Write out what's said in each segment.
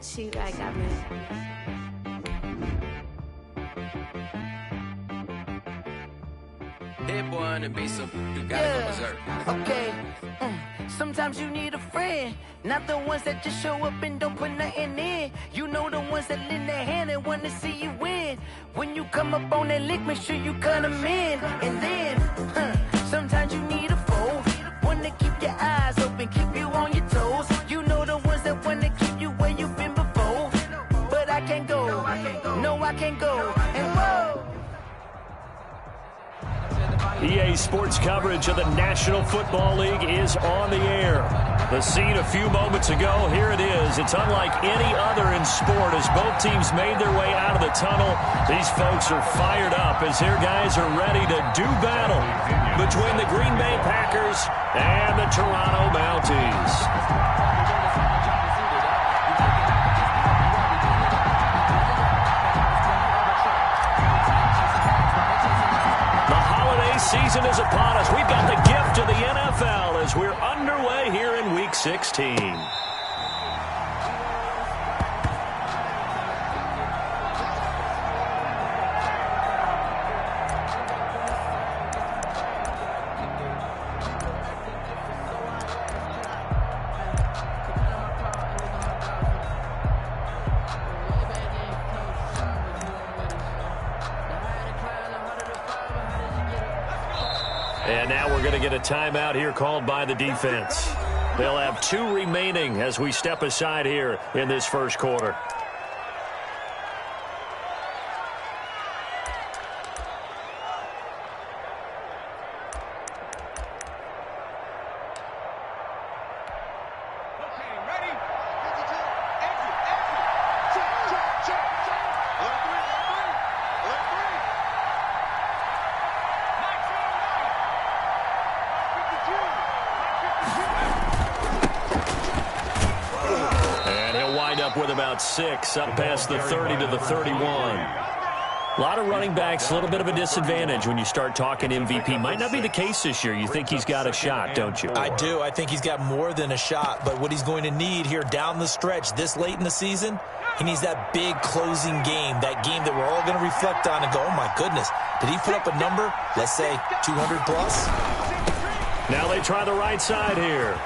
Shoot, I got me. Hit boy and be some. You gotta go berserk. Okay. Sometimes you need a friend, not the ones that just show up and don't put nothing in. You know the ones that lend their hand and want to see you win. When you come up on that lick, make sure you cut them in. And then, sometimes you need a foe, one to keep your eyes open, keep you on your toes. You know the ones that want to keep you where you've been before. But I can't go, no I can't go, and whoa. EA Sports coverage of the National Football League is on the air. The scene a few moments ago, here it is. It's unlike any other in sport as both teams made their way out of the tunnel. These folks are fired up as their guys are ready to do battle between the Green Bay Packers and the Toronto Mounties. Season is upon us. We've got the gift of the NFL as we're underway here in Week 16. And now we're going to get a timeout here called by the defense. They'll have 2 remaining as we step aside here in this first quarter. With about 6 up past the 30 to the 31. A lot of running backs, a little bit of a disadvantage when you start talking MVP. Might not be the case this year. You think he's got a shot, don't you? I do. I think he's got more than a shot. But what he's going to need here down the stretch this late in the season, he needs that big closing game, that game that we're all going to reflect on and go, oh, my goodness, did he put up a number, let's say, 200 plus? Now they try the right side here.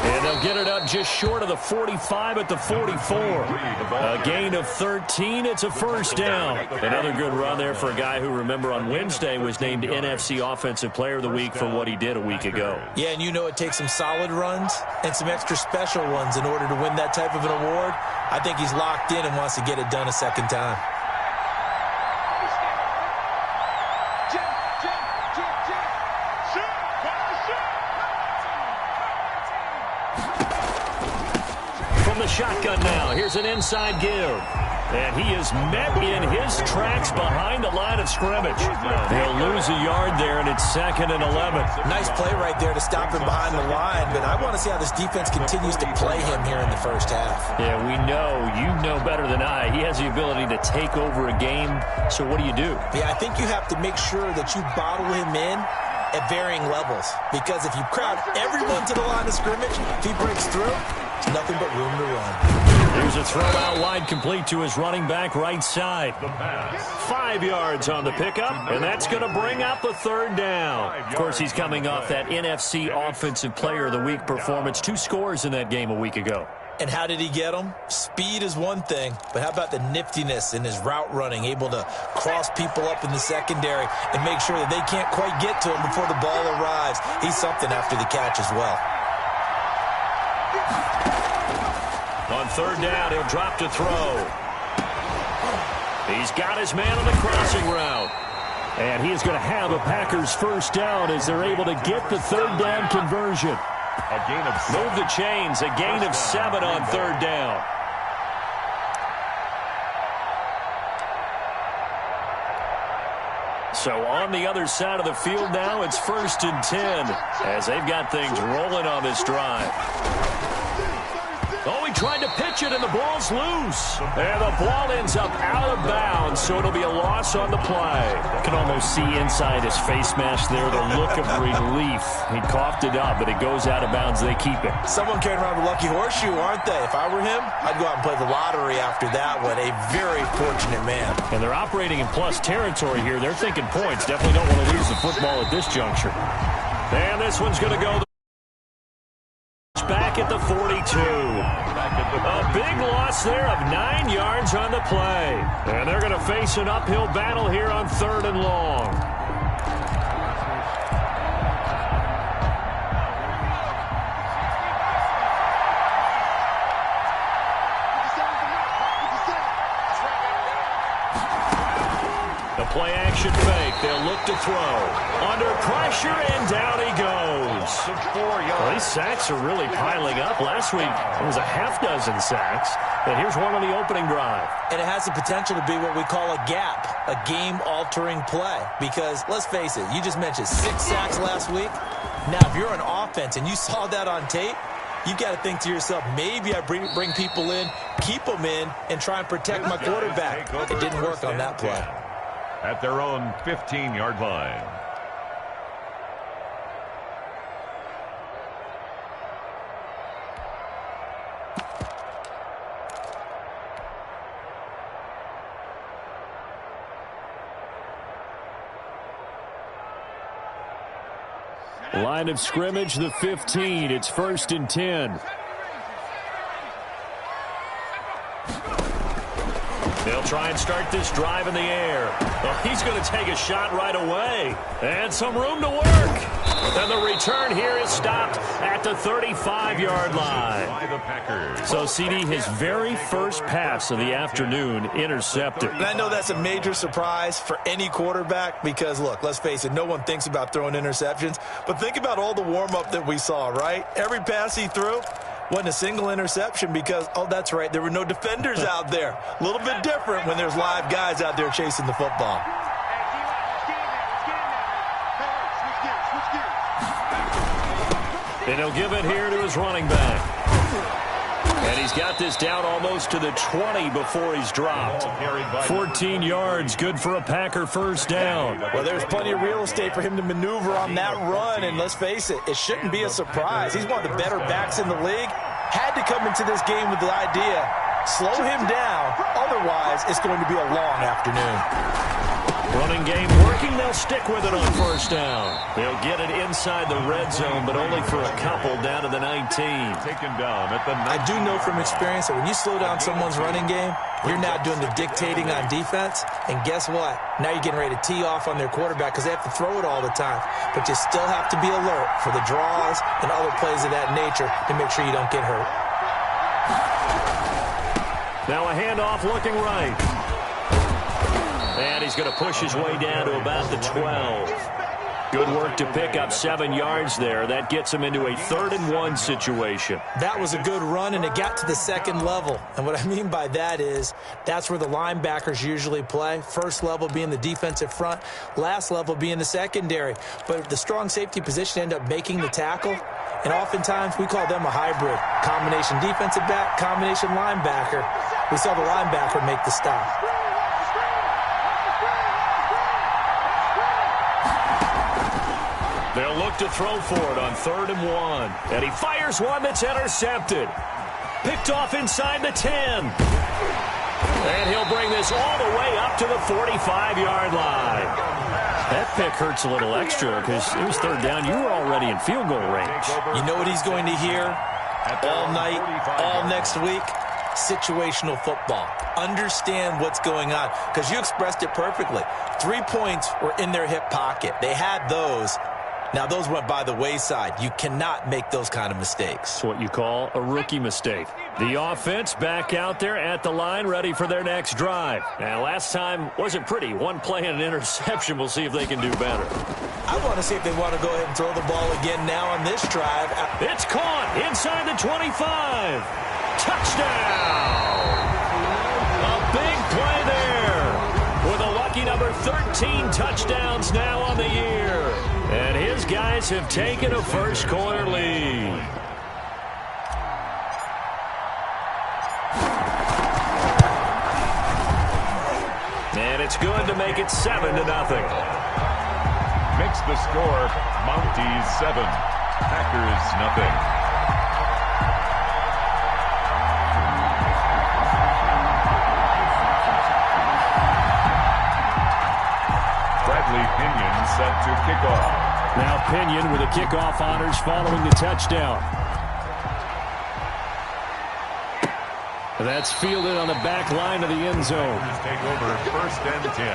And they'll get it up just short of the 45 at the 44. A gain of 13. It's a first down. Another good run there for a guy who, remember, on Wednesday was named NFC Offensive Player of the Week for what he did a week ago. Yeah, and you know it takes some solid runs and some extra special ones in order to win that type of an award. I think he's locked in and wants to get it done a second time. Shotgun now. Here's an inside give. And he is met in his tracks behind the line of scrimmage. They'll lose a yard there, and it's 2nd and 11. Nice play right there to stop him behind the line, but I want to see how this defense continues to play him here in the first half. Yeah, we know. You know better than I. He has the ability to take over a game, so what do you do? Yeah, I think you have to make sure that you bottle him in at varying levels, because if you crowd everyone to the line of scrimmage, if he breaks through, there's nothing but room to run. Here's a throw out wide complete to his running back right side. 5 yards on the pickup, and that's going to bring up a third down. Of course, he's coming off that NFC Offensive Player of the Week performance. 2 scores in that game a week ago. And how did he get them? Speed is one thing, but how about the niftiness in his route running, able to cross people up in the secondary and make sure that they can't quite get to him before the ball arrives. He's something after the catch as well. On third down, he'll drop to throw. He's got his man on the crossing route. And he is going to have a Packers first down as they're able to get the third down conversion. Move the chains, a gain of 7 on third down. So on the other side of the field now, it's 1st and 10 as they've got things rolling on this drive. Oh, he tried to pitch it, and the ball's loose. And the ball ends up out of bounds, so it'll be a loss on the play. You can almost see inside his face mask there the look of relief. He coughed it up, but it goes out of bounds. They keep it. Someone carrying around the lucky horseshoe, aren't they? If I were him, I'd go out and play the lottery after that one. A very fortunate man. And they're operating in plus territory here. They're thinking points. Definitely don't want to lose the football at this juncture. And this one's going to go back at the 42. A big loss there of 9 yards on the play. And they're going to face an uphill battle here on 3rd and long. Play action fake. They'll look to throw. Under pressure, and down he goes. Well, these sacks are really piling up. Last week, it was a half-dozen sacks. And here's one on the opening drive. And it has the potential to be what we call a gap, a game-altering play. Because, let's face it, you just mentioned 6 sacks last week. Now, if you're on offense and you saw that on tape, you've got to think to yourself, maybe I bring people in, keep them in, and try and protect my quarterback. It didn't work on that play. At their own 15-yard line. Line of scrimmage, the 15. It's 1st and 10. They'll try and start this drive in the air. Well, he's going to take a shot right away. And some room to work. And the return here is stopped at the 35-yard line. So, CD, his very first pass of the afternoon intercepted. And I know that's a major surprise for any quarterback because, look, let's face it, no one thinks about throwing interceptions. But think about all the warm-up that we saw, right? Every pass he threw wasn't a single interception because, oh, that's right, there were no defenders out there. A little bit different when there's live guys out there chasing the football. And he'll give it here to his running back. And he's got this down almost to the 20 before he's dropped. 14 yards, good for a Packer first down. Well, there's plenty of real estate for him to maneuver on that run, and let's face it, it shouldn't be a surprise. He's one of the better backs in the league. Had to come into this game with the idea, slow him down, otherwise it's going to be a long afternoon. Running game working, they'll stick with it on first down. They'll get it inside the red zone, but only for a couple down to the 19. Taken down at the 19. I do know from experience that when you slow down someone's running game, you're now doing the dictating on defense, and guess what? Now you're getting ready to tee off on their quarterback because they have to throw it all the time. But you still have to be alert for the draws and other plays of that nature to make sure you don't get hurt. Now a handoff looking right. And he's going to push his way down to about the 12. Good work to pick up 7 yards there. That gets him into a 3rd and 1 situation. That was a good run, and it got to the second level. And what I mean by that is that's where the linebackers usually play. First level being the defensive front, last level being the secondary. But the strong safety position ended up making the tackle. And oftentimes we call them a hybrid. Combination defensive back, combination linebacker. We saw the linebacker make the stop. They'll look to throw for it on 3rd and 1. And he fires one that's intercepted. Picked off inside the 10. And he'll bring this all the way up to the 45-yard line. That pick hurts a little extra because it was 3rd down. You were already in field goal range. You know what he's going to hear all night, all next week? Situational football. Understand what's going on because you expressed it perfectly. 3 points were in their hip pocket. They had those. Now, those went by the wayside. You cannot make those kind of mistakes. It's what you call a rookie mistake. The offense back out there at the line, ready for their next drive. Now, last time wasn't pretty. One play and an interception. We'll see if they can do better. I want to see if they want to go ahead and throw the ball again now on this drive. It's caught inside the 25. Touchdown! A big play there with a lucky number 13 touchdowns now on the year. And his guys have taken a first quarter lead. And it's good to make it 7-0. Makes the score Mounties 7, Packers nothing. Bradley Pinion set to kick off. Now Pinion with the kickoff honors following the touchdown. That's fielded on the back line of the end zone. Take over 1st and 10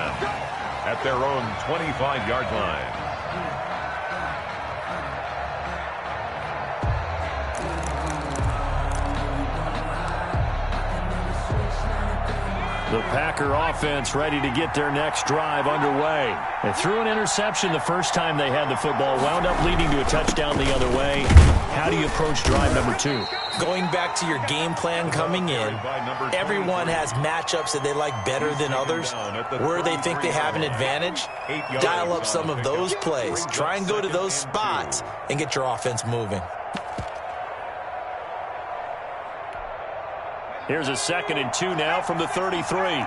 at their own 25-yard line. The Packer offense ready to get their next drive underway. They threw an interception the first time they had the football, wound up leading to a touchdown the other way. How do you approach drive number 2? Going back to your game plan coming in, everyone has matchups that they like better than others. Where they think they have an advantage, dial up some of those plays. Try and go to those spots and get your offense moving. Here's a 2nd and 2 now from the 33.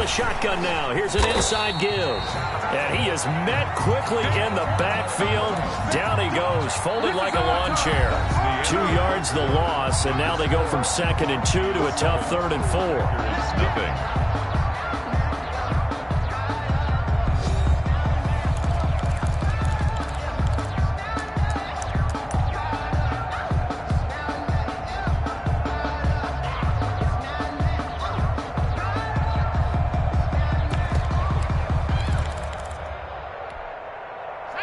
Shotgun now. Here's an inside give. And he is met quickly in the backfield. Down he goes, folded like a lawn chair. 2 yards the loss, and now they go from 2nd and 2 to a tough 3rd and 4.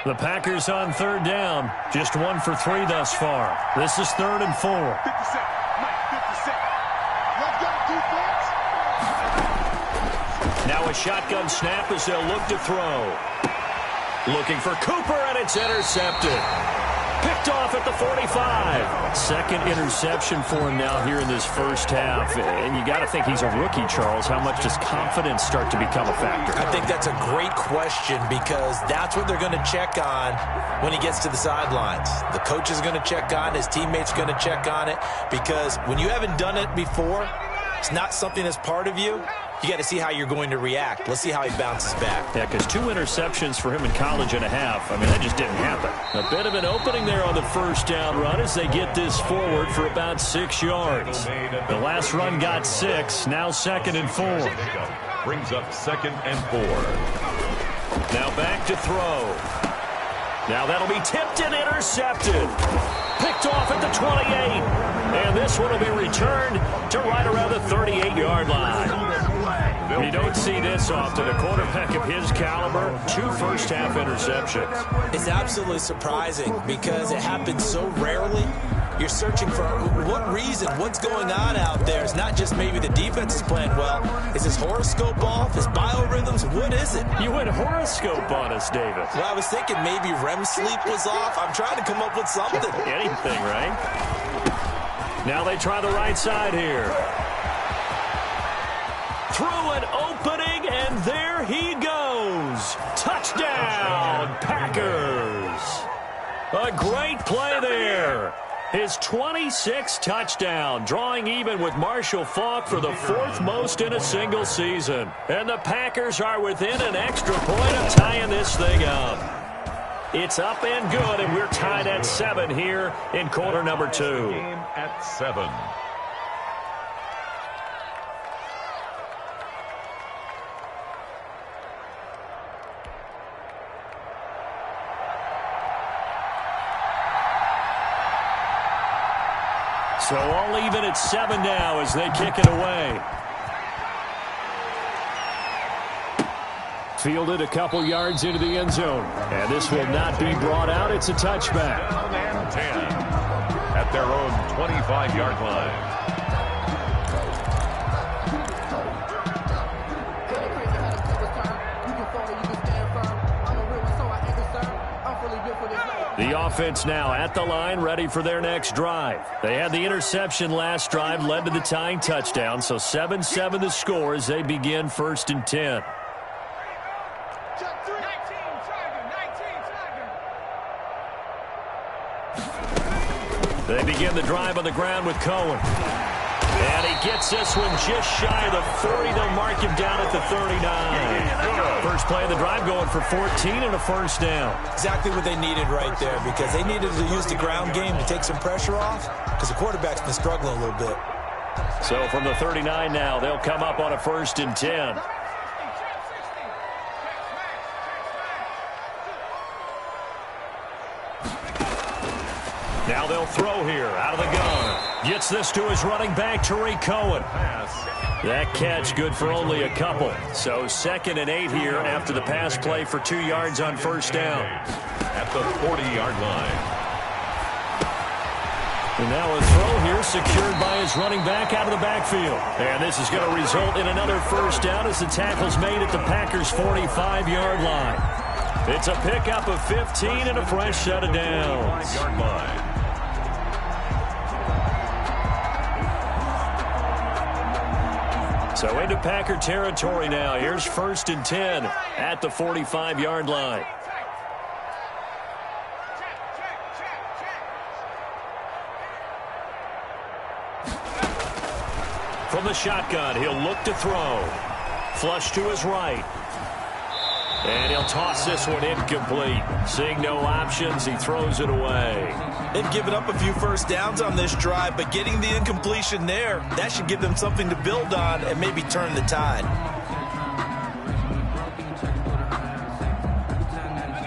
The Packers on 3rd down. Just 1 for 3 thus far. This is 3rd and 4. Now a shotgun snap as they'll look to throw. Looking for Cooper, and it's intercepted. Picked off at the 45. 2nd interception for him now here in this first half. And you got to think he's a rookie, Charles. How much does confidence start to become a factor? I think that's a great question because that's what they're going to check on when he gets to the sidelines. The coach is going to check on, his teammates are going to check on it, because when you haven't done it before, it's not something that's part of you. You got to see how you're going to react. Let's see how he bounces back. Yeah, because 2 interceptions for him in college and a half. I mean, that just didn't happen. A bit of an opening there on the first down run as they get this forward for about 6 yards. The last run got 6. Now 2nd and 4. Brings up 2nd and 4. Now back to throw. Now that'll be tipped and intercepted. Picked off at the 28. And this one will be returned to right around the 38-yard line. You don't see this often. A quarterback of his caliber, 2 first-half interceptions. It's absolutely surprising because it happens so rarely. You're searching for what reason, what's going on out there. It's not just maybe the defense is playing well. Is his horoscope off? His biorhythms? What is it? You went horoscope on us, David. Well, I was thinking maybe REM sleep was off. I'm trying to come up with something. Anything, right? Now they try the right side here. Through an opening, and there he goes. Touchdown, Packers. A great play there. His 26th touchdown, drawing even with Marshall Faulk for the 4th most in a single season. And the Packers are within an extra point of tying this thing up. It's up and good, and we're tied at 7 here in quarter number 2. Game at 7. So all even at 7 now as they kick it away. Fielded a couple yards into the end zone. And this will not be brought out. It's a touchback. Down and 10 at their own 25-yard line. The offense now at the line, ready for their next drive. They had the interception last drive, led to the tying touchdown, so 7-7 the score as they begin 1st and 10. They begin the drive on the ground with Cohen. And he gets this one just shy of the 40. They'll mark him down at the 39. First play of the drive going for 14 and a first down. Exactly what they needed right there, because they needed to use the ground game to take some pressure off, because the quarterback's been struggling a little bit. So from the 39 now, they'll come up on a 1st and 10. Now they'll throw here out of the gun. Gets this to his running back, Tariq Cohen. That catch good for only a couple. So 2nd and 8 here after the pass play for 2 yards on first down. At the 40-yard line. And now a throw here secured by his running back out of the backfield. And this is going to result in another first down as the tackle's made at the Packers' 45-yard line. It's a pickup of 15 and a fresh set of downs. 45-yard line. So into Packer territory now. Here's 1st and 10 at the 45-yard line. From the shotgun, he'll look to throw. Flush to his right. And he'll toss this one incomplete. Seeing no options, he throws it away. They've given up a few first downs on this drive, but getting the incompletion there, that should give them something to build on and maybe turn the tide.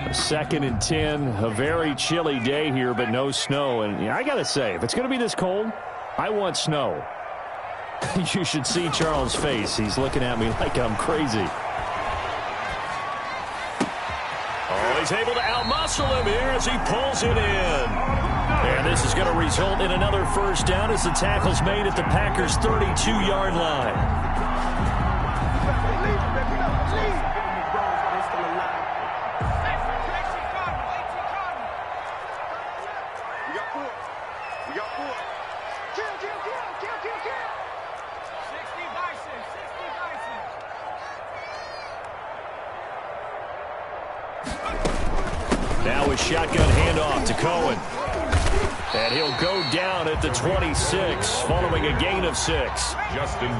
2nd and 10, a very chilly day here, but no snow. And I got to say, if it's going to be this cold, I want snow. You should see Charles' face. He's looking at me like I'm crazy. Oh, he's able to outmuscle him here as he pulls it in. And this is going to result in another first down as the tackle's made at the Packers' 32-yard line. Now a shotgun handoff to Cohen. And he'll go down at the 26 following a gain of 6.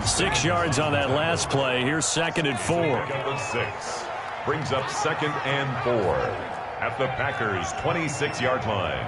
6 yards on that last play. Here's 2nd and 4. 6 brings up 2nd and 4 at the Packers' 26-yard line.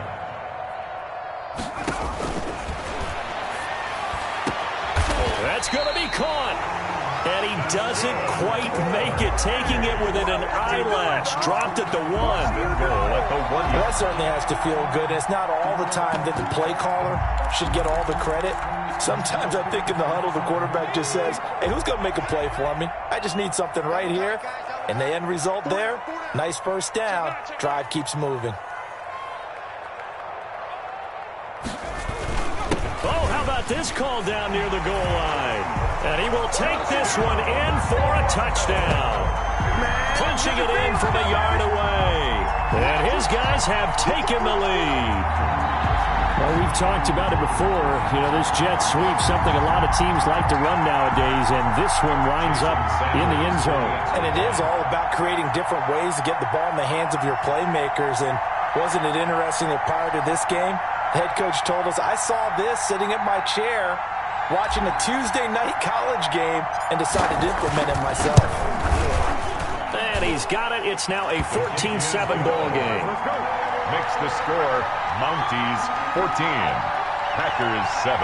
That's going to be caught. And he doesn't quite make it, taking it within an eyelash. Dropped at the 1. That certainly has to feel good. It's not all the time that the play caller should get all the credit. Sometimes I think in the huddle, the quarterback just says, hey, who's going to make a play for me? I just need something right here. And the end result there, nice first down. Drive keeps moving. Oh, how about this call down near the goal line? And he will take this one in for a touchdown. Punching it in from a yard away. And his guys have taken the lead. Well, we've talked about it before. You know, this jet sweep, something a lot of teams like to run nowadays, and this one winds up in the end zone. And it is all about creating different ways to get the ball in the hands of your playmakers. And wasn't it interesting that prior to this game, the head coach told us, I saw this sitting at my chair watching a Tuesday night college game and decided to implement it myself. And he's got it. It's now a 14-7 ball game. Makes the score Mounties 14, Packers 7.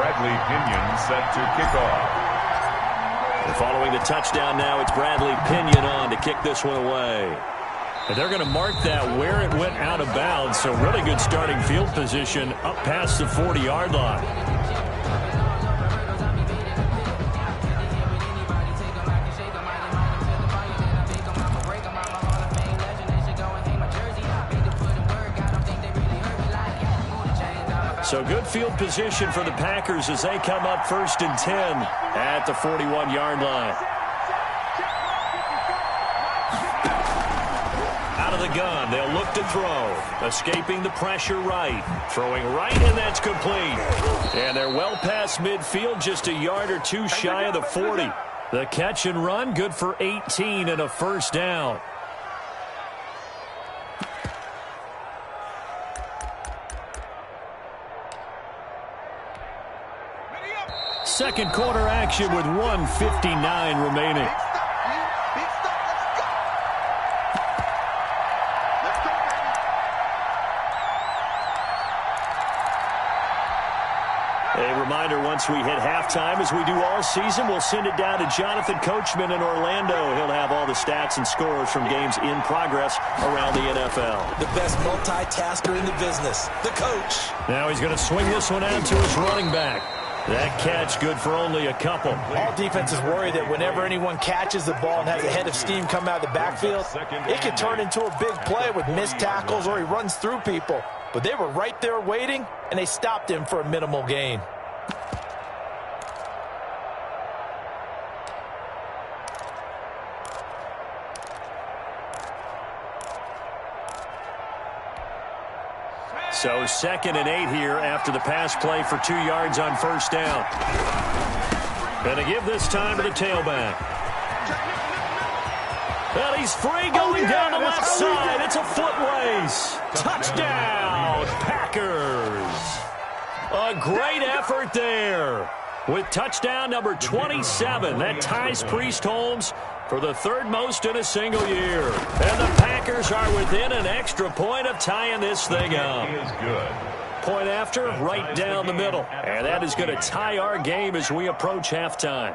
Bradley Pinion set to kick off. And following the touchdown now, it's Bradley Pinion on to kick this one away. And they're going to mark that where it went out of bounds, so really good starting field position up past the 40-yard line. So good field position for the Packers as they come up 1st and 10 at the 41-yard line. gun. They'll look to throw. Escaping the pressure right. Throwing right, and that's complete. And they're well past midfield, just a yard or two shy of the 40. The catch and run, good for 18 and a first down. Second quarter action with 1:59 remaining. A reminder, once we hit halftime, as we do all season, we'll send it down to Jonathan Coachman in Orlando. He'll have all the stats and scores from games in progress around the NFL. The best multitasker in the business, the coach. Now he's going to swing this one out to his running back. That catch good for only a couple. All defenses worry that whenever anyone catches the ball and has a head of steam come out of the backfield, it can turn into a big play with missed tackles or he runs through people. But they were right there waiting, and they stopped him for a minimal gain. So 2nd and 8 here after the pass play for 2 yards on first down. Going to give this time to the tailback. Well, he's free going down the left side. It's a foot race. Touchdown, Packers. A great effort there. With touchdown number 27, that ties Priest Holmes for the 3rd most in a single year. And the Packers are within an extra point of tying this thing up. He is good. Point after, right down the middle. And that is going to tie our game as we approach halftime.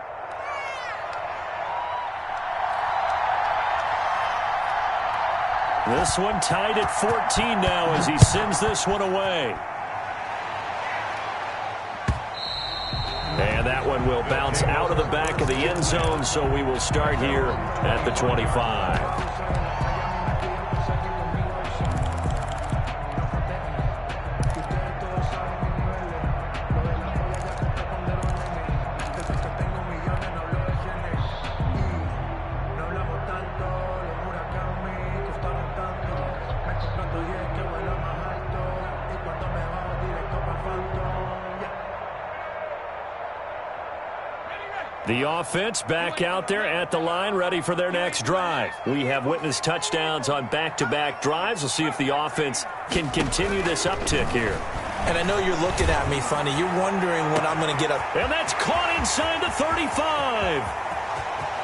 This one tied at 14 now as he sends this one away. And that one will bounce out of the back of the end zone, so we will start here at the 25. The offense back out there at the line, ready for their next drive. We have witnessed touchdowns on back-to-back drives. We'll see if the offense can continue this uptick here. And I know you're looking at me funny. You're wondering when I'm going to get up. And that's caught inside the 35.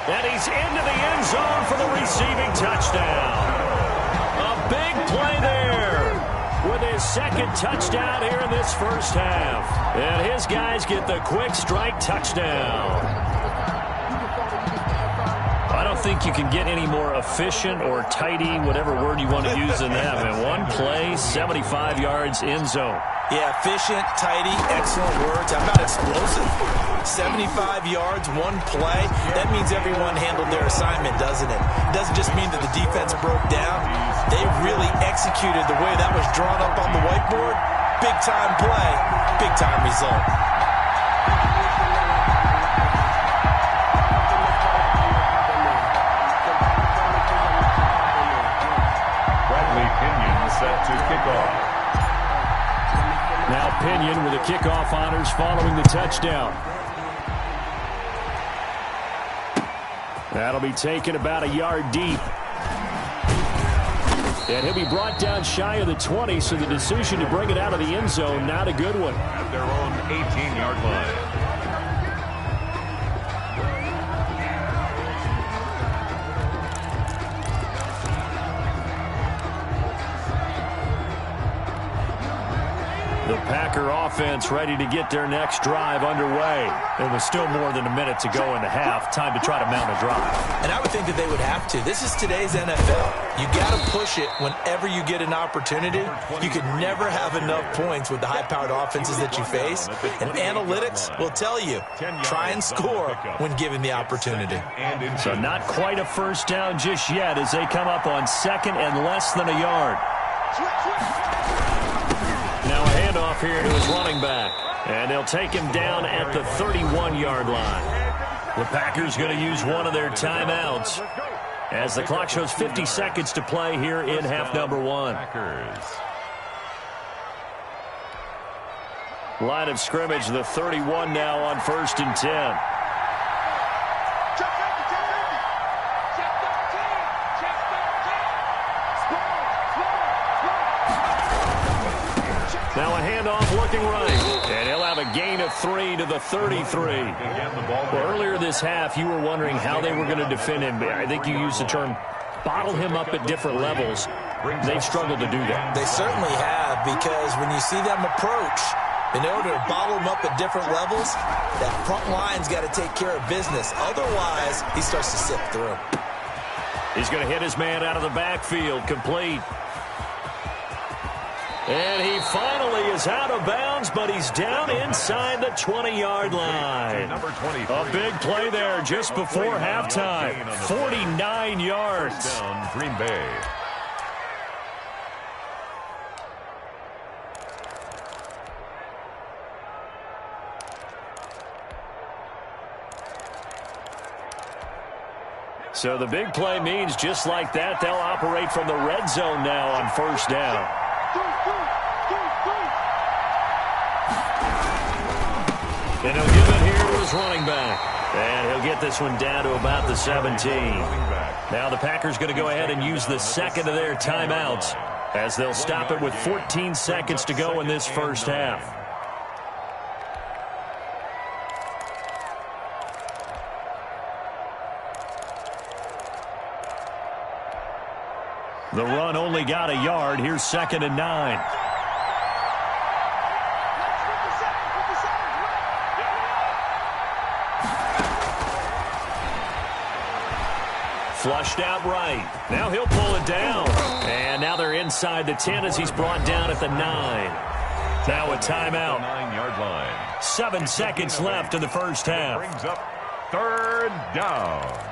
And he's into the end zone for the receiving touchdown. A big play there with his 2nd touchdown here in this first half. And his guys get the quick strike touchdown. I don't think you can get any more efficient or tidy, whatever word you want to use in that. Man, one play, 75 yards, end zone. Yeah, efficient, tidy, excellent words. How about explosive? 75 yards, one play. That means everyone handled their assignment, doesn't it? It doesn't just mean that the defense broke down. They really executed the way that was drawn up on the whiteboard. Big-time play, big-time result. Set to kick off. Now Pinion with the kickoff honors following the touchdown. That'll be taken about a yard deep. And he'll be brought down shy of the 20, so the decision to bring it out of the end zone, not a good one. At their own 18-yard line. The Packer offense ready to get their next drive underway. There was still more than a minute to go in the half. Time to try to mount a drive. And I would think that they would have to. This is today's NFL. You got to push it whenever you get an opportunity. You can never have enough points with the high-powered offenses that you face. And analytics will tell you, try and score when given the opportunity. So not quite a first down just yet as they come up on 2nd and less than a yard. Now a handoff here to his running back. And they'll take him down at the 31-yard line. The Packers going to use one of their timeouts. as the clock shows 50 seconds to play here in half number one. Line of scrimmage, the 31 now on 1st and 10. Now a handoff looking right, and he'll have a gain of 3 to the 33. Well, earlier this half, you were wondering how they were going to defend him. I think you used the term bottle him up at different levels. They've struggled to do that. They certainly have, because when you see them approach, in order to bottle him up at different levels, that front line's got to take care of business. Otherwise, he starts to sift through. He's going to hit his man out of the backfield, complete. And he finally is out of bounds, but he's down inside the 20-yard line. A big play there just before halftime. 49 yards. Green Bay. So the big play means just like that, they'll operate from the red zone now on 1st down. And he'll give it here to his running back. And he'll get this one down to about the 17. Now the Packers going to go ahead and use the second of their timeouts, as they'll stop it with 14 seconds to go in this first half. The run only got a yard. Here's 2nd and 9. Flushed out right. Now he'll pull it down. And now they're inside the 10 as he's brought down at the 9. Now a timeout. 9-yard line. 7 seconds left in the first half. Brings up 3rd down.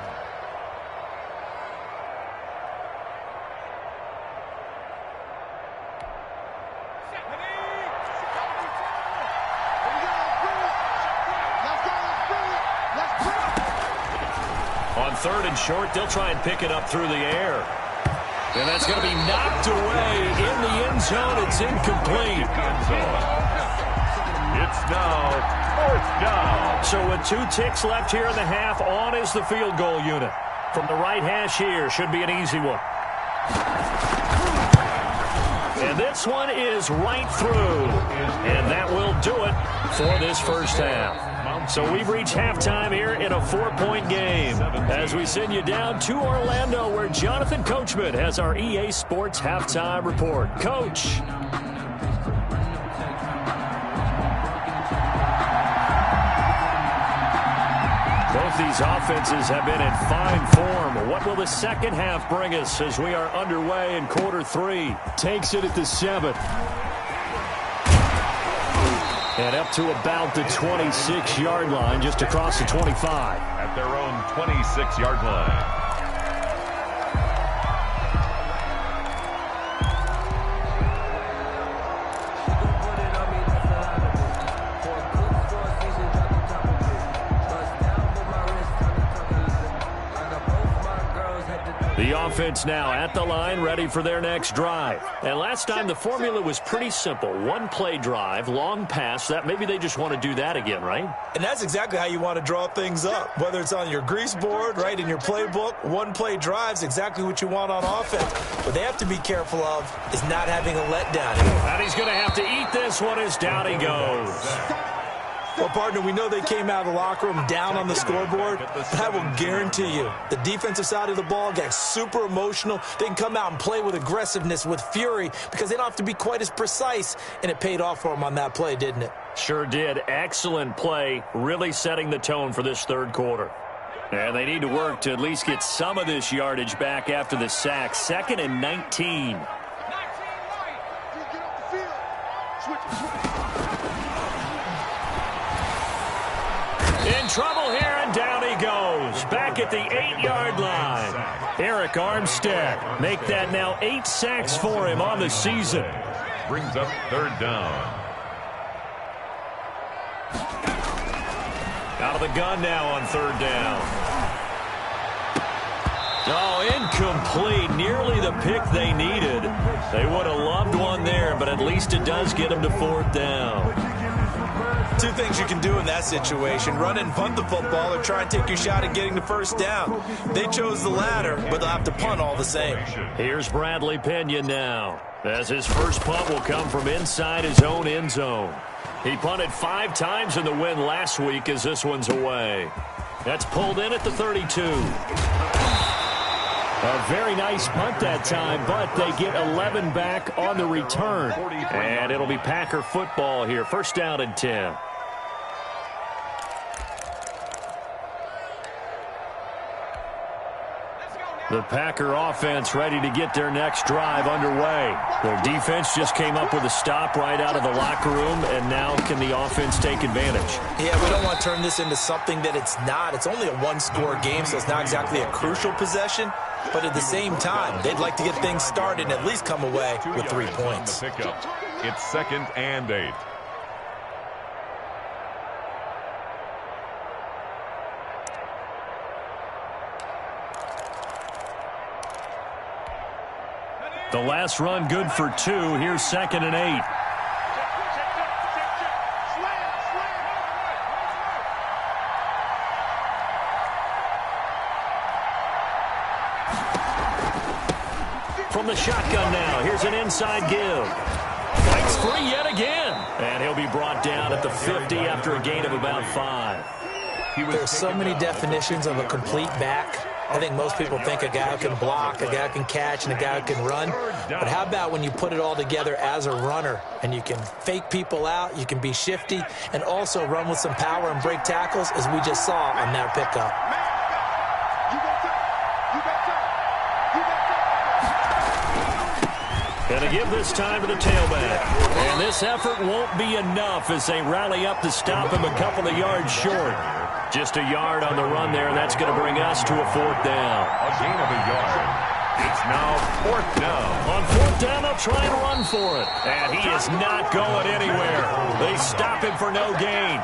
On 3rd and short, they'll try and pick it up through the air. And that's going to be knocked away in the end zone. It's incomplete. It's now 4th down. So with 2 ticks left here in the half, on is the field goal unit. From the right hash here, should be an easy one. And this one is right through. And that will do it for this first half. So we've reached halftime here in a 4-point game as we send you down to Orlando, where Jonathan Coachman has our EA Sports halftime report. Coach. Both these offenses have been in fine form. What will the second half bring us as we are underway in quarter 3? Takes it at the 7. And up to about the 26-yard line, just across the 25. At their own 26-yard line. The offense now at the line, ready for their next drive. And last time the formula was pretty simple. 1-play drive, long pass. That maybe they just want to do that again, right? And that's exactly how you want to draw things up. Whether it's on your grease board, right, in your playbook, 1-play drive's exactly what you want on offense. What they have to be careful of is not having a letdown. And he's going to have to eat this one as down he goes. Well, partner, we know they came out of the locker room down on the scoreboard, but I will guarantee you the defensive side of the ball got super emotional. They can come out and play with aggressiveness, with fury, because they don't have to be quite as precise, and it paid off for them on that play, didn't it? Sure did. Excellent play, really setting the tone for this third quarter. And they need to work to at least get some of this yardage back after the sack. 2nd and 19. In trouble here, and down he goes. Back at the 8-yard line. Eric Armstead make that now 8 sacks for him on the season. Brings up 3rd down. Out of the gun now on 3rd down. Oh, incomplete. Nearly the pick they needed. They would have loved one there, but at least it does get them to 4th down. Two things you can do in that situation: run and punt the football, or try and take your shot at getting the first down. They chose the latter, but they'll have to punt all the same. Here's Bradley Pinion now, as his first punt will come from inside his own end zone. He punted 5 times in the win last week, as this one's away. That's pulled in at the 32. A very nice punt that time, but they get 11 back on the return. And it'll be Packer football here. First down and 10. The Packer offense ready to get their next drive underway. Their defense just came up with a stop right out of the locker room, and now can the offense take advantage? Yeah, we don't want to turn this into something that it's not. It's only a one-score game, so it's not exactly a crucial possession. But at the same time, they'd like to get things started and at least come away with 3 points. It's 2nd and 8. The last run good for 2. Here's 2nd and 8. From the shotgun now, here's an inside give. Fights free yet again. And he'll be brought down at the 50 after a gain of about 5. There's so many definitions of a complete back. I think most people think a guy who can block, a guy who can catch, and a guy who can run. But how about when you put it all together as a runner, and you can fake people out, you can be shifty, and also run with some power and break tackles, as we just saw on that pickup. Gonna give this time to the tailback. And this effort won't be enough as they rally up to stop him a couple of yards short. Just a yard on the run there, and that's going to bring us to a 4th down. A gain of a yard. It's now 4th down. On 4th down, they'll try and run for it. And he is not going anywhere. They stop him for no gain.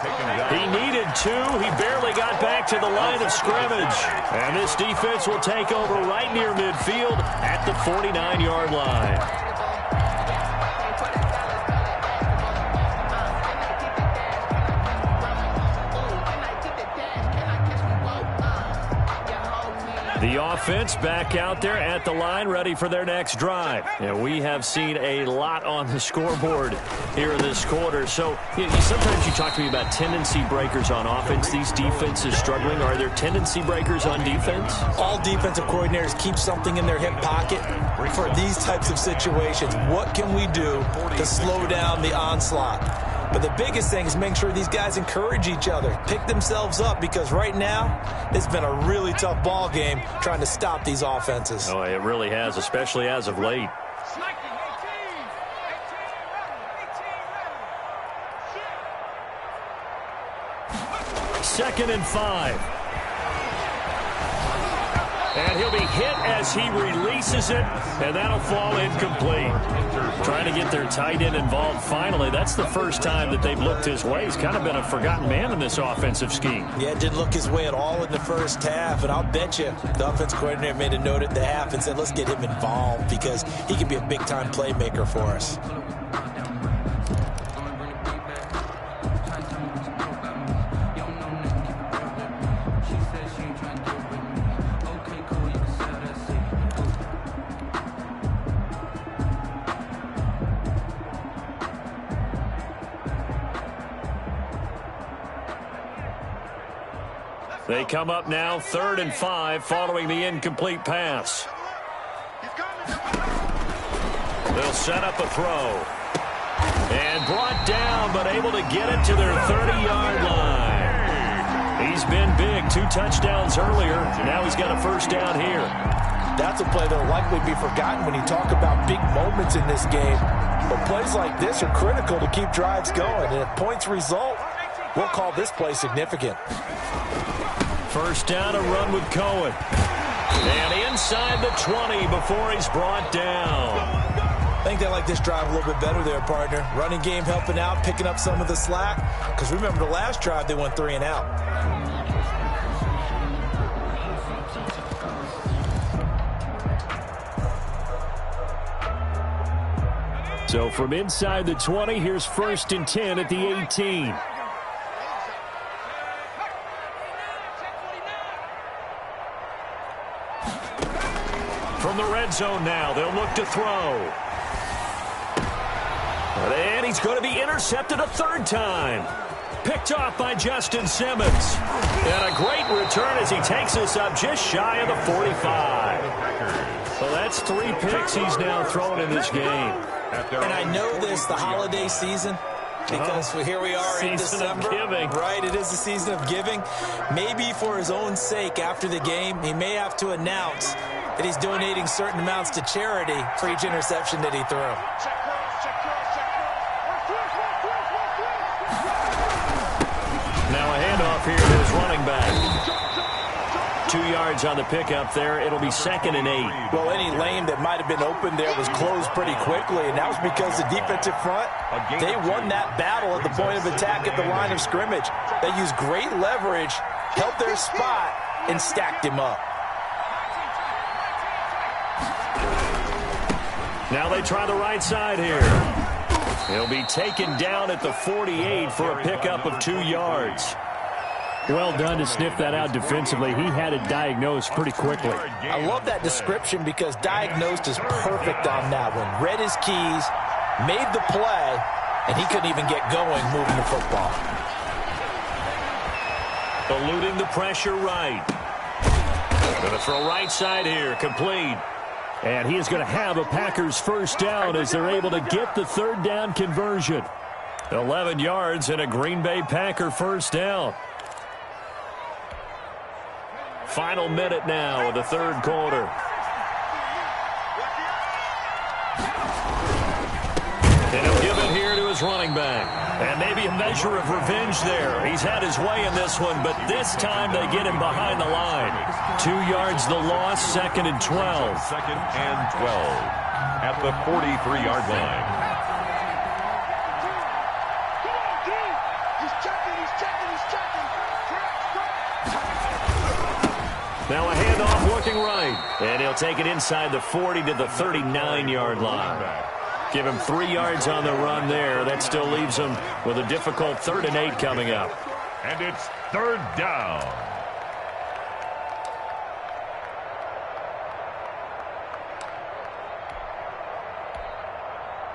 He needed 2. He barely got back to the line of scrimmage. And this defense will take over right near midfield at the 49-yard line. The offense back out there at the line, ready for their next drive. And we have seen a lot on the scoreboard here in this quarter. So sometimes you talk to me about tendency breakers on offense. These defenses struggling. Are there tendency breakers on defense? All defensive coordinators keep something in their hip pocket for these types of situations. What can we do to slow down the onslaught? But the biggest thing is make sure these guys encourage each other, pick themselves up, because right now it's been a really tough ball game trying to stop these offenses. Oh, it really has, especially as of late. Second and 5. And he'll be hit as he releases it, and that'll fall incomplete. Trying to get their tight end involved finally. That's the first time that they've looked his way. He's kind of been a forgotten man in this offensive scheme. Yeah, didn't look his way at all in the first half, and I'll bet you the offense coordinator made a note at the half and said, let's get him involved because he can be a big-time playmaker for us. They come up now 3rd and 5 following the incomplete pass. They'll set up a throw. And brought down, but able to get it to their 30-yard line. He's been big. 2 touchdowns earlier. Now he's got a first down here. That's a play that'll likely be forgotten when you talk about big moments in this game. But plays like this are critical to keep drives going. And if points result, we'll call this play significant. First down, a run with Cohen. And inside the 20 before he's brought down. I think they like this drive a little bit better there, partner. Running game helping out, picking up some of the slack. Because remember the last drive, they went 3 and out. So from inside the 20, here's 1st and 10 at the 18. From the red zone now, they'll look to throw. And he's going to be intercepted a 3rd time. Picked off by Justin Simmons. And a great return as he takes us up just shy of the 45. Well, that's 3 picks he's now thrown in this game. And I know this, the holiday season, because here we are in December. Season of giving. Right, it is the season of giving. Maybe for his own sake after the game, he may have to announce that he's donating certain amounts to charity for each interception that he threw. Now a handoff here to his running back. 2 yards on the pickup there. It'll be 2nd and 8. Well, any lane that might have been open there was closed pretty quickly, and that was because the defensive front, they won that battle at the point of attack at the line of scrimmage. They used great leverage, held their spot, and stacked him up. Now they try the right side here. He'll be taken down at the 48 for a pickup of 2 yards. Well done to sniff that out defensively. He had it diagnosed pretty quickly. I love that description because diagnosed is perfect on that one. Read his keys, made the play, and he couldn't even get going moving the football. Eluding the pressure right. Going to throw right side here, complete. And he is going to have a Packers 1st down as they're able to get the 3rd down conversion. 11 yards and a Green Bay Packer 1st down. Final minute now of the 3rd quarter. And he'll give it here to his running back. And maybe a measure of revenge there. He's had his way in this one, but this time they get him behind the line. 2 yards the loss, 2nd and 12. 2nd and 12 at the 43-yard line. Now a handoff looking right. And he'll take it inside the 40 to the 39-yard line. Give him 3 yards on the run there. That still leaves him with a difficult 3rd and 8 coming up. And it's 3rd down.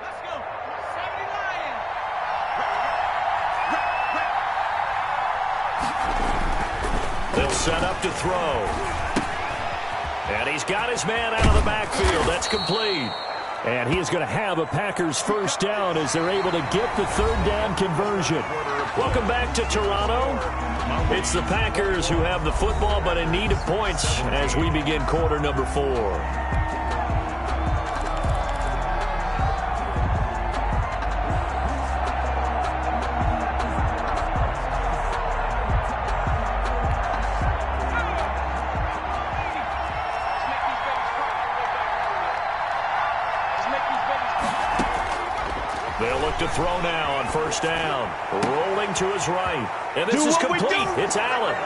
Let's go. 70 Lions. They'll set up to throw. And he's got his man out of the backfield. That's complete. And he is going to have a Packers 1st down as they're able to get the 3rd down conversion. Welcome back to Toronto. It's the Packers who have the football but in need of points as we begin quarter number 4. They'll look to throw now on 1st down. Rolling to his right. And this is complete. It's Allen.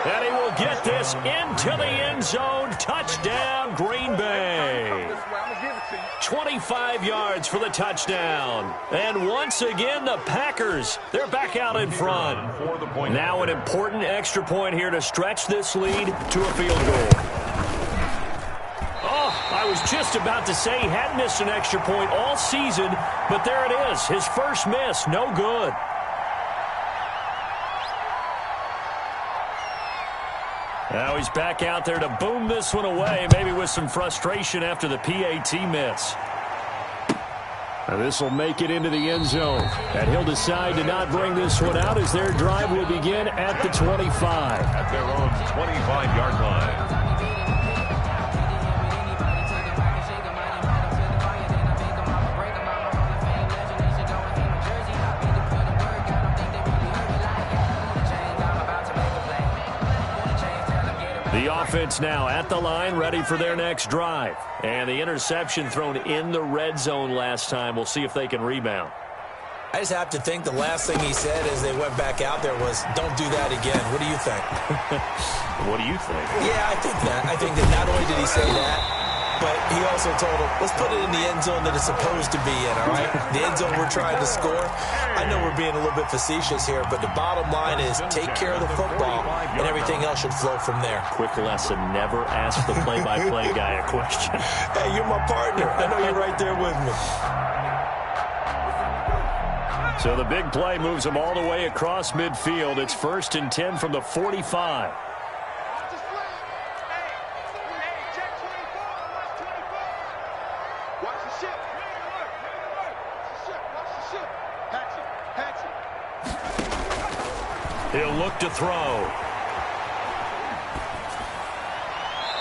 And he will get this into the end zone. Touchdown, Green Bay. 25 yards for the touchdown. And once again, the Packers, they're back out in front. Now an important extra point here to stretch this lead to a field goal. I was just about to say he hadn't missed an extra point all season, but there it is. His first miss, no good. Now he's back out there to boom this one away, maybe with some frustration after the PAT miss. Now this will make it into the end zone, and he'll decide to not bring this one out as their drive will begin at the 25. At their own 25-yard line. The offense now at the line, ready for their next drive. And the interception thrown in the red zone last time. We'll see if they can rebound. I just have to think the last thing he said as they went back out there was, don't do that again. What do you think? What do you think? Yeah, I think that. I think that not only did he say that, but he also told him, let's put it in the end zone that it's supposed to be in, all right? The end zone we're trying to score. I know we're being a little bit facetious here, but the bottom line is take care of the football, and everything else should flow from there. Quick lesson, never ask the play-by-play guy a question. Hey, you're my partner. I know you're right there with me. So the big play moves them all the way across midfield. It's 1st and 10 from the 45. He'll look to throw.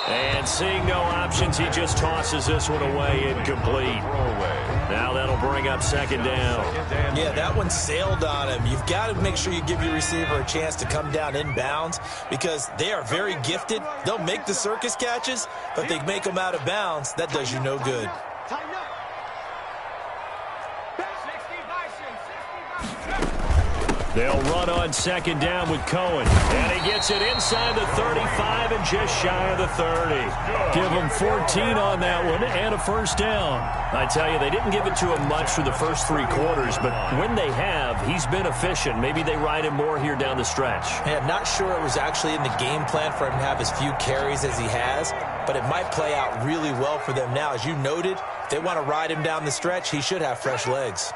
And seeing no options, he just tosses this one away, incomplete. Now that'll bring up 2nd down. Yeah, that one sailed on him. You've got to make sure you give your receiver a chance to come down inbounds because they are very gifted. They'll make the circus catches, but if they make them out of bounds, that does you no good. They'll run on 2nd down with Cohen. And he gets it inside the 35 and just shy of the 30. Give him 14 on that one and a 1st down. I tell you, they didn't give it to him much for the first 3 quarters, but when they have, he's been efficient. Maybe they ride him more here down the stretch. Hey, I'm not sure it was actually in the game plan for him to have as few carries as he has, but it might play out really well for them now. As you noted, if they want to ride him down the stretch, he should have fresh legs.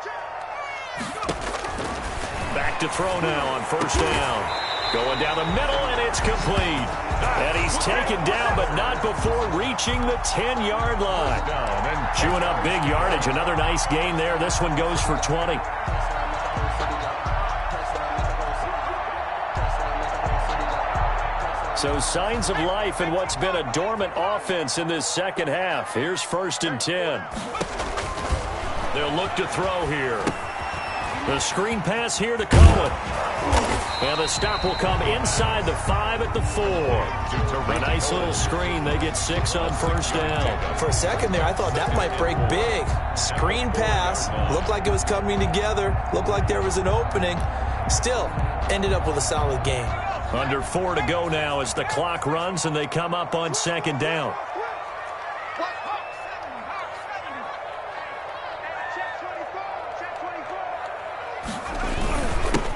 Back to throw now on 1st down. Going down the middle, and it's complete. And he's taken down, but not before reaching the 10-yard line. Chewing up big yardage. Another nice gain there. This one goes for 20. So signs of life in what's been a dormant offense in this second half. Here's 1st and 10. They'll look to throw here. The screen pass here to Cohen. And the stop will come inside the 5 at the 4. A nice little screen. They get 6 on 1st down. For a second there, I thought that might break big. Screen pass. Looked like it was coming together. Looked like there was an opening. Still, ended up with a solid game. Under 4 to go now as the clock runs and they come up on 2nd down.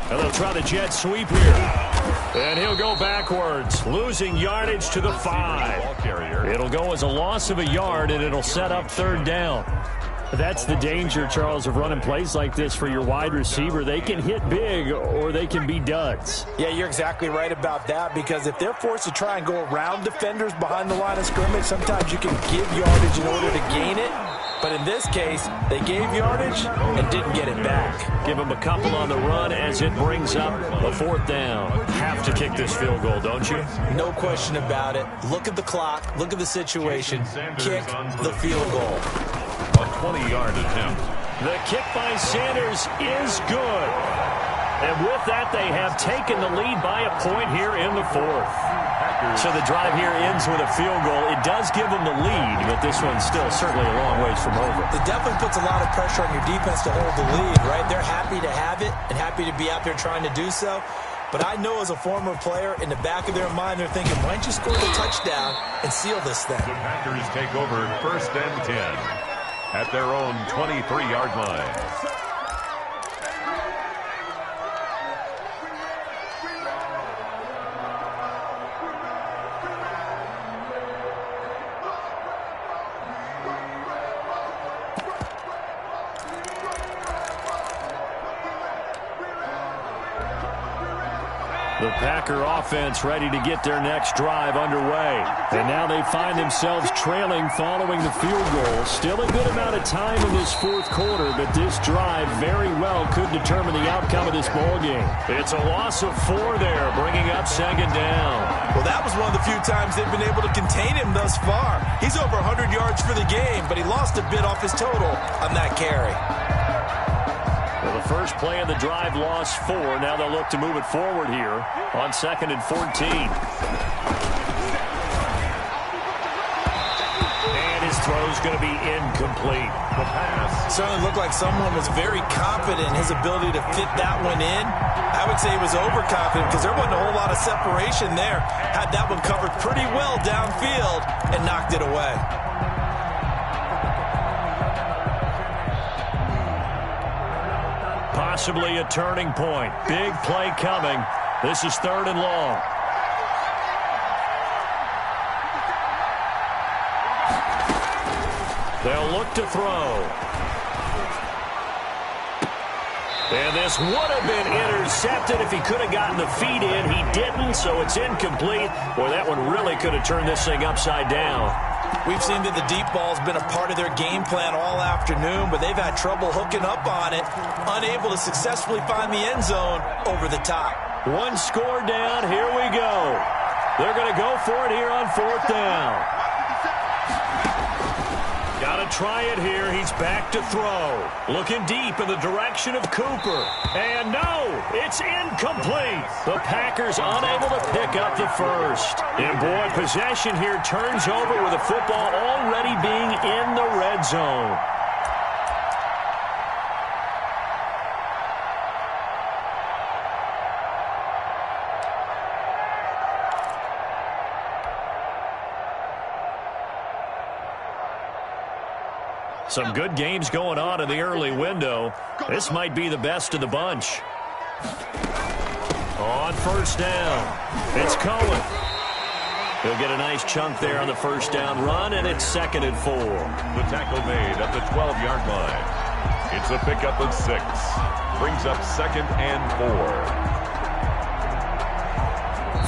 And they'll try the jet sweep here. And he'll go backwards, losing yardage to the 5. It'll go as a loss of a yard, and it'll set up 3rd down. That's the danger, Charles, of running plays like this for your wide receiver. They can hit big or they can be duds. Yeah, you're exactly right about that because if they're forced to try and go around defenders behind the line of scrimmage, sometimes you can give yardage in order to gain it. But in this case, they gave yardage and didn't get it back. Give them a couple on the run as it brings up a 4th down. Have to kick this field goal, don't you? No question about it. Look at the clock. Look at the situation. Kick the field goal. A 20-yard attempt. The kick by Sanders is good. And with that, they have taken the lead by a point here in the 4th. So the drive here ends with a field goal. It does give them the lead, but this one's still certainly a long ways from over. It definitely puts a lot of pressure on your defense to hold the lead, right? They're happy to have it and happy to be out there trying to do so. But I know as a former player, in the back of their mind, they're thinking, why don't you score the touchdown and seal this thing? The Packers take over 1st and 10 at their own 23-yard line. The Packer offense ready to get their next drive underway. And now they find themselves trailing following the field goal. Still a good amount of time in this 4th quarter, but this drive very well could determine the outcome of this ball game. It's a loss of 4 there, bringing up 2nd down. Well, that was one of the few times they've been able to contain him thus far. He's over 100 yards for the game, but he lost a bit off his total on that carry. Well, the first play of the drive lost 4. Now they'll look to move it forward here on 2nd and 14. And his throw's going to be incomplete. The pass. Certainly looked like someone was very confident in his ability to fit that one in. I would say he was overconfident because there wasn't a whole lot of separation there. Had that one covered pretty well downfield and knocked it away. possibly a turning point. Big play coming. This is 3rd and long. They'll look to throw. And this would have been intercepted if he could have gotten the feet in. He didn't, so it's incomplete. Boy, that one really could have turned this thing upside down. We've seen that the deep ball's been a part of their game plan all afternoon, but they've had trouble hooking up on it, unable to successfully find the end zone over the top. One score down. Here we go. They're going to go for it here on 4th down. Got to try it here. He's back to throw. Looking deep in the direction of Cooper. And no, it's incomplete. The Packers unable to pick up the first. And boy, possession here turns over with the football already being in the red zone. Some good games going on in the early window. This might be the best of the bunch. On 1st down, it's Cohen. He'll get a nice chunk there on the 1st down run, and it's 2nd and 4. The tackle made at the 12-yard line. It's a pickup of 6. Brings up 2nd and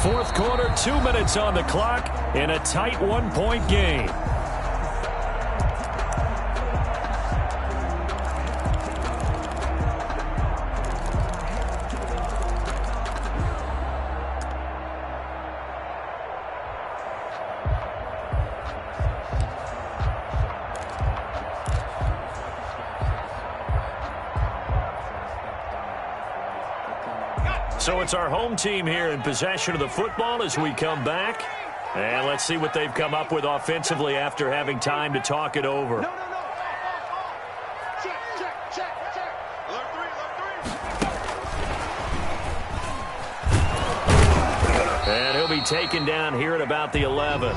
4. 4th quarter, 2 minutes on the clock in a tight 1-point game. So it's our home team here in possession of the football as we come back. And let's see what they've come up with offensively after having time to talk it over. Check. Alert 3. And he'll be taken down here at about the 11.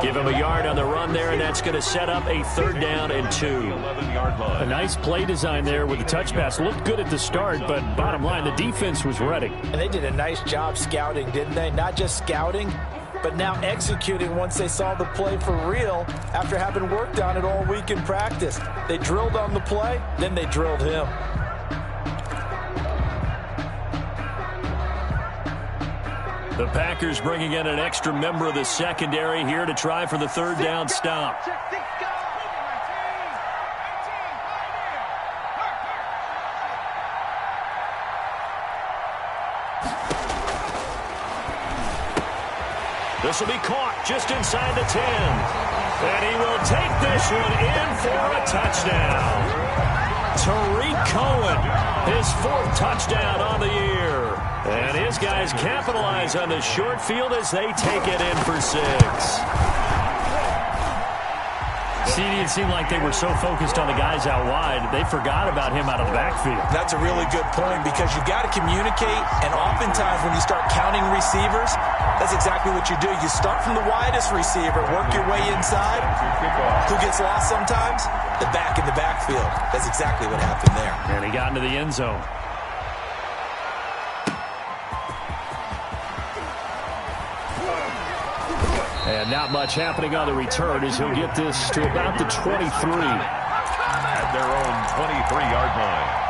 Give him a yard on the run there, and that's going to set up a 3rd down and 2. 11-yard line. A nice play design there with the touch pass. Looked good at the start, but bottom line, the defense was ready. And they did a nice job scouting, didn't they? Not just scouting, but now executing once they saw the play for real after having worked on it all week in practice. They drilled on the play, then they drilled him. The Packers bringing in an extra member of the secondary here to try for the 3rd down stop. This will be caught just inside the 10. And he will take this one in for a touchdown. Tariq Cohen, his 4th touchdown on the year. And his guys capitalize on the short field as they take it in for 6. CD, it seemed like they were so focused on the guys out wide, they forgot about him out of the backfield. That's a really good point because you've got to communicate, and oftentimes when you start counting receivers, that's exactly what you do. You start from the widest receiver, work your way inside. Who gets lost sometimes? The back in the backfield. That's exactly what happened there. And he got into the end zone. And not much happening on the return as he'll get this to about the 23. At their own 23-yard line.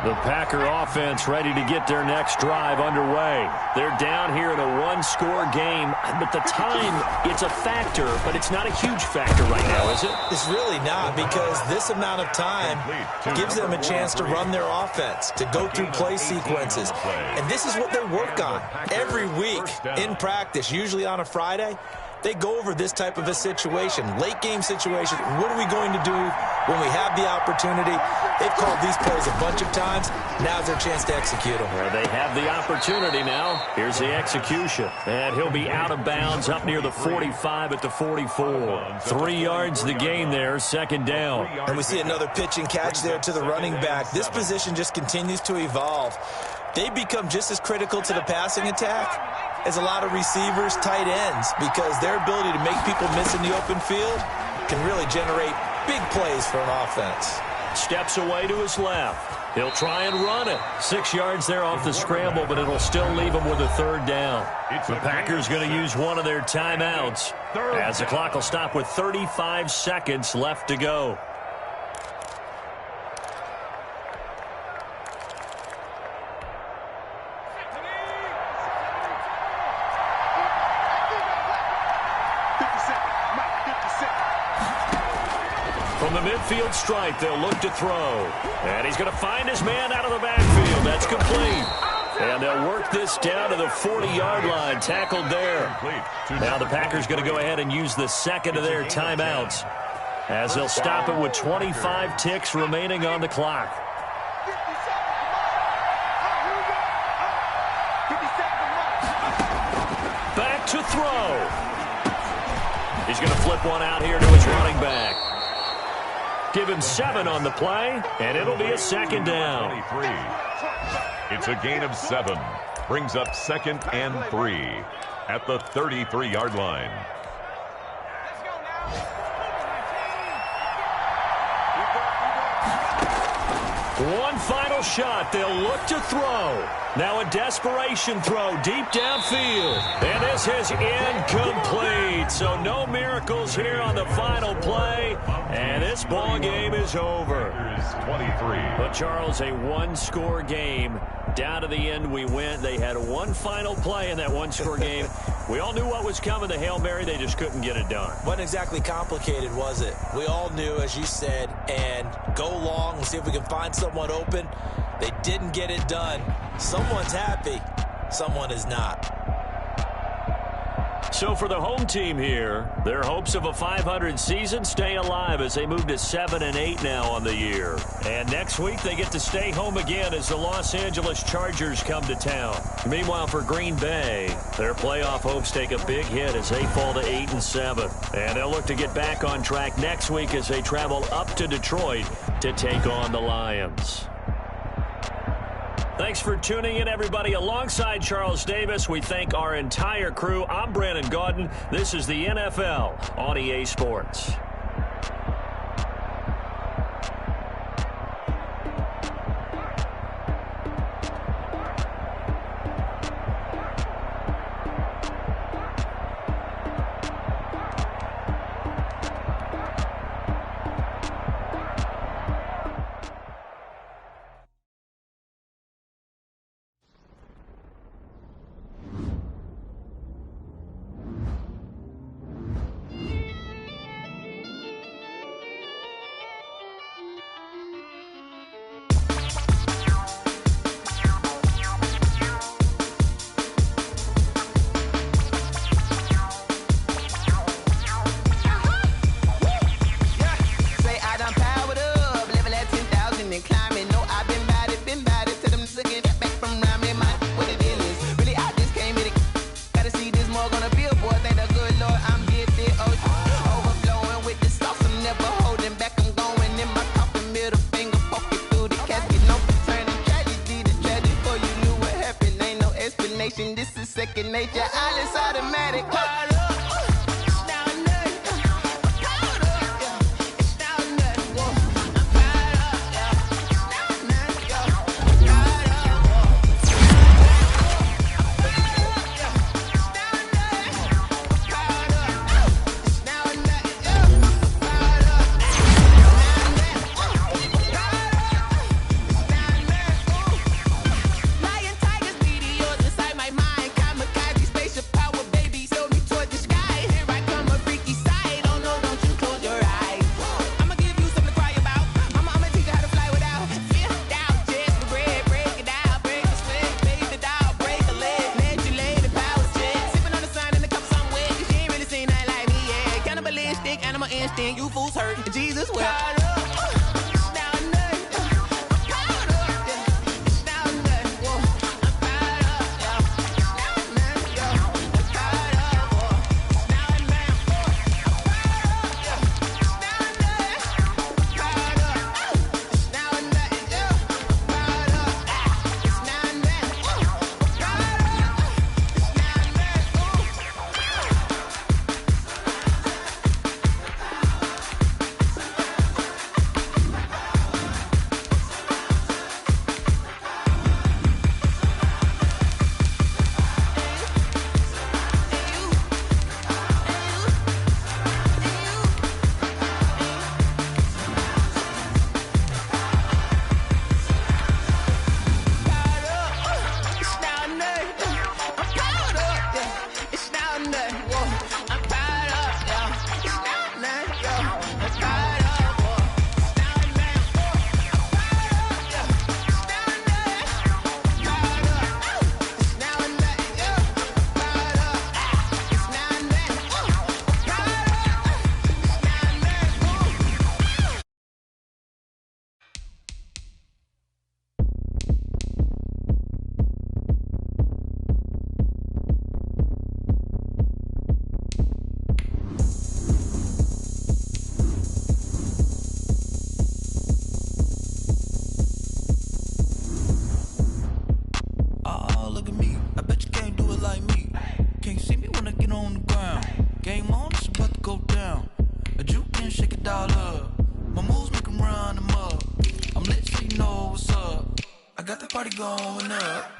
The Packer offense ready to get their next drive underway. They're down here in a 1-score game, but the time, it's a factor, but it's not a huge factor right now, is it? It's really not, because this amount of time gives them a chance to run their offense, to go through play sequences. And this is what they work on every week in practice, usually on a Friday. They go over this type of a situation, late game situation. What are we going to do when we have the opportunity? They've called these plays a bunch of times. Now's their chance to execute them. Well, they have the opportunity now. Here's the execution. And he'll be out of bounds up near the 45 at the 44. 3 yards the gain there, 2nd down. And we see another pitch and catch there to the running back. This position just continues to evolve. They become just as critical to the passing attack is a lot of receivers, tight ends, because their ability to make people miss in the open field can really generate big plays for an offense. Steps away to his left. He'll try and run it. 6 yards there off the scramble, but it'll still leave him with a third down. The Packers going to use one of their timeouts as the clock will stop with 35 seconds left to go. From the midfield stripe, they'll look to throw. And he's going to find his man out of the backfield. That's complete. And they'll work this down to the 40-yard line. Tackled there. Now the Packers going to go ahead and use the second of their timeouts as they'll stop it with 25 ticks remaining on the clock. Back to throw. He's going to flip one out here to his running back. Give him 7 on the play, and it'll be a second down. 23. It's a gain of 7. Brings up 2nd and 3 at the 33-yard line. One final shot. They'll look to throw. Now a desperation throw deep downfield. And this is incomplete. So no miracles here on the final play. And this ball game is over. 23. But, Charles, a one-score game. Down to the end we went. They had one final play in that one-score game. We all knew what was coming. The Hail Mary, they just couldn't get it done. Wasn't exactly complicated, was it? We all knew, as you said, and go long and see if we can find someone open. They didn't get it done. Someone's happy. Someone is not. So for the home team here, their hopes of a 500 season stay alive as they move to 7-8 now on the year. And next week they get to stay home again as the Los Angeles Chargers come to town. Meanwhile for Green Bay, their playoff hopes take a big hit as they fall to 8-7. And they'll look to get back on track next week as they travel up to Detroit to take on the Lions. Thanks for tuning in, everybody. Alongside Charles Davis, we thank our entire crew. I'm Brandon Gaudin. This is the NFL on EA Sports. This is second nature. All is automatic. You fools hurt. Jesus will. going up.